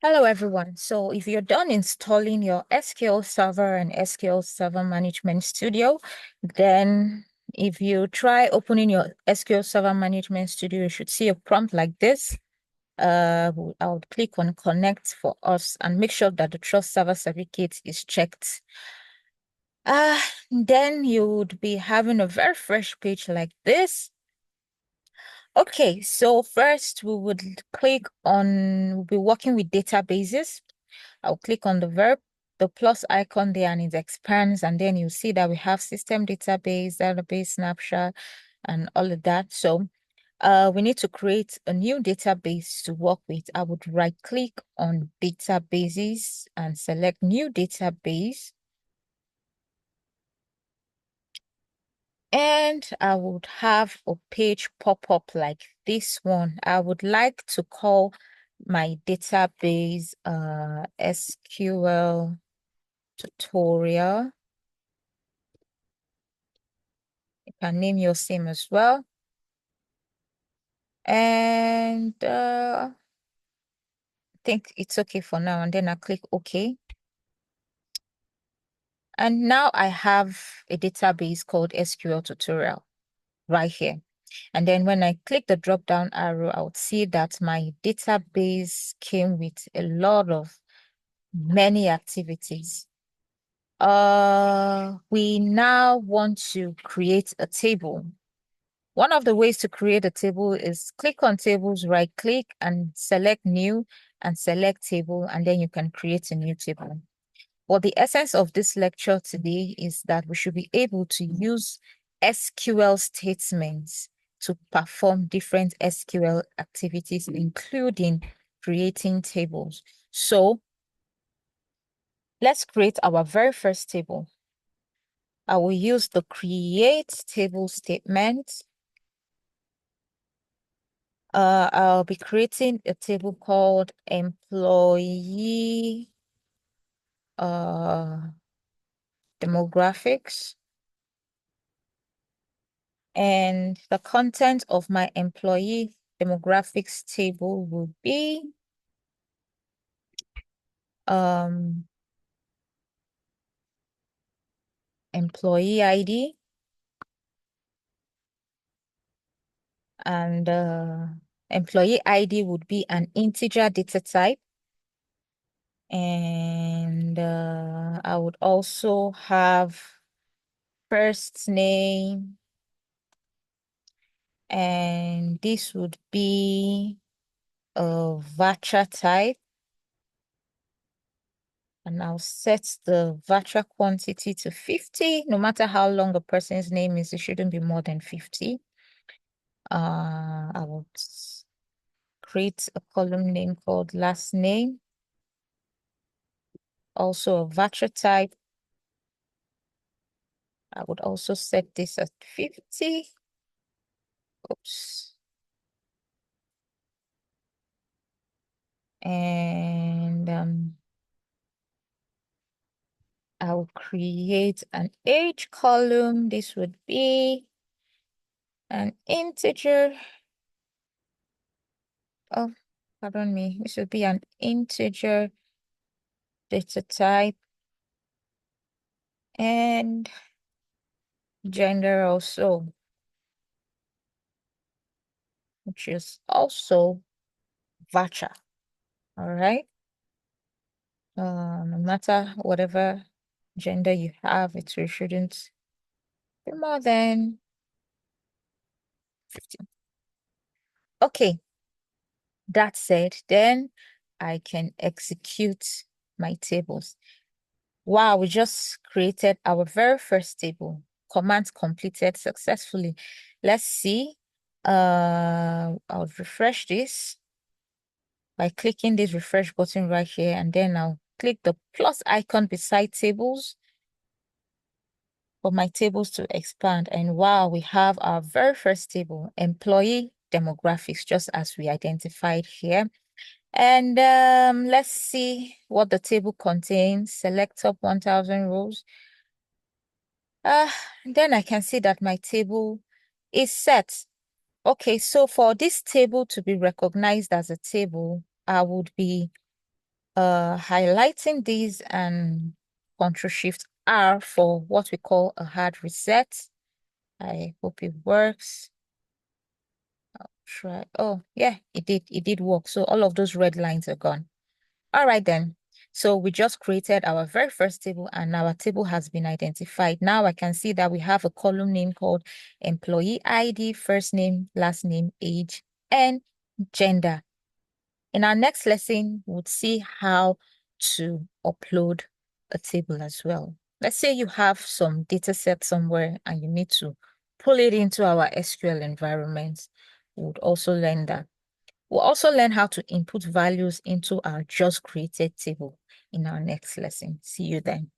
Hello, everyone. So if you're done installing your SQL Server and SQL Server Management Studio, then if you try opening your SQL Server Management Studio, you should see a prompt like this. I'll click on Connect for us and make sure that the Trust Server Certificate is checked. Then you would be having a very fresh page like this. Okay, so first we would we'll be working with databases. I'll click on the plus icon there, and it expands, and then you see that we have system database snapshot, and all of that. So we need to create a new database to work with. I would right click on databases and select new database. And I would have a page pop up like this one. I would like to call my database SQL tutorial. You can name your same as well. And I think it's okay for now. And then I click OK. And now I have a database called SQL tutorial right here. And then when I click the drop down arrow, I would see that my database came with a lot of many activities. We now want to create a table. One of the ways to create a table is click on tables, right click and select new and select table, and then you can create a new table. But the essence of this lecture today is that we should be able to use SQL statements to perform different SQL activities, including creating tables. So let's create our very first table. I will use the create table statement. I'll be creating a table called employee demographics. And the content of my employee demographics table will be employee ID, and employee ID would be an integer data type. And I would also have first name, and this would be a voucher type. And I'll set the voucher quantity to 50. No matter how long a person's name is, it shouldn't be more than 50. I would create a column name called last name. Also a voucher type. I would also set this at 50. Oops. And I'll create an age column. This would be an integer. Oh, pardon me. This would be an integer data type. And gender also, which is also voucher. All right. No matter whatever gender you have, it shouldn't be more than 15. Okay. That said, then I can execute my tables. Wow, we just created our very first table. Command completed successfully. Let's see. I'll refresh this by clicking this refresh button right here, and then I'll click the plus icon beside tables for my tables to expand. And wow, we have our very first table, employee demographics, just as we identified here. And let's see what the table contains. Select top 1000 rows. Then I can see that my table is set. Okay, so for this table to be recognized as a table, I would be highlighting these and Control Shift R for what we call a hard reset. I hope it works. I'll try. Oh, yeah, it did work. So all of those red lines are gone. All right then. So we just created our very first table and our table has been identified. Now I can see that we have a column name called employee ID, first name, last name, age, and gender. In our next lesson, we'll see how to upload a table as well. Let's say you have some data set somewhere and you need to pull it into our SQL environment. We would also learn that. We'll also learn how to input values into our just created table in our next lesson. See you then.